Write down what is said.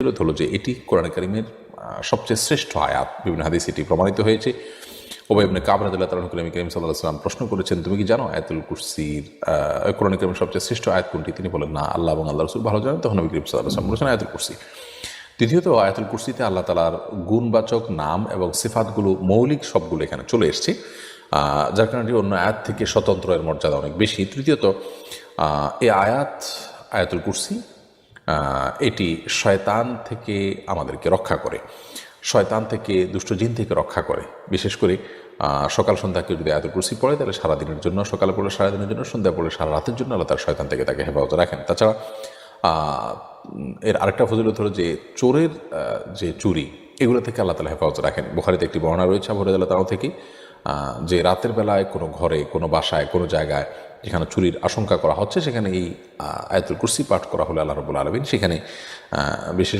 হলো যে এটি কোরআন কারীমের সবচেয়ে শ্রেষ্ঠ আয়াত। বিভিন্ন হাদিস এটি প্রমাণিত হয়েছে। উবাই ইবনে কাব রাদিয়াল্লাহু তাআলা নবী করিম সাল্লাল্লাহু আলাইহি ওয়াসাল্লাম প্রশ্ন করেছেন, তুমি কি জানো আয়াতুল কুরসির কোরআন কারীমের সবচেয়ে শ্রেষ্ঠ আয়াত কোনটি? তিনি বলেন, না, আল্লাহ এবং আল্লাহর রাসূল ভালো জানেন। তখন নবী করিম সাল্লাল্লাহু আলাইহি ওয়াসাল্লাম বলেছেন আয়াতুল কুরসি। দ্বিতীয়ত, আয়াতুল কুরসিতে আল্লাহ তাআলার গুণবাচক নাম এবং সিফাতগুলো, মৌলিক সবগুলো এখানে চলে এসছে, যার কারণে অন্য আয়াত থেকে স্বতন্ত্র, এর মর্যাদা অনেক বেশি। তৃতীয়ত, এই আয়াতুল কুরসি এটি শয়তান থেকে আমাদেরকে রক্ষা করে, শয়তান থেকে, দুষ্ট জিন থেকে রক্ষা করে। বিশেষ করে সকাল সন্ধ্যা কেউ যদি আয়াতুল কুরসি পড়ে, তাহলে সারাদিনের জন্য, সকালে পড়লে সারাদিনের জন্য, সন্ধ্যা পড়লে সারা রাতের জন্য আল্লাহ তার শয়তান থেকে তাকে হেফাজত রাখেন। তাছাড়া এর আরেকটা ফজিলত হলো যে চোরের যে চুরি, এগুলো থেকে আল্লাহ তাআলা হেফাজত রাখেন। বুখারীতে একটি বর্ণনা রয়েছে আবু হুরায়রা রাদিয়াল্লাহু তাআলা থেকে, যে রাতের বেলায় কোনো ঘরে, কোনো বাসায়, কোনো জায়গায় যেখানে চুরির আশঙ্কা করা হচ্ছে, সেখানে এই আয়াতুল কুরসি পাঠ করা হলে আল্লাহ রাব্বুল আলামিন সেখানে বিশেষ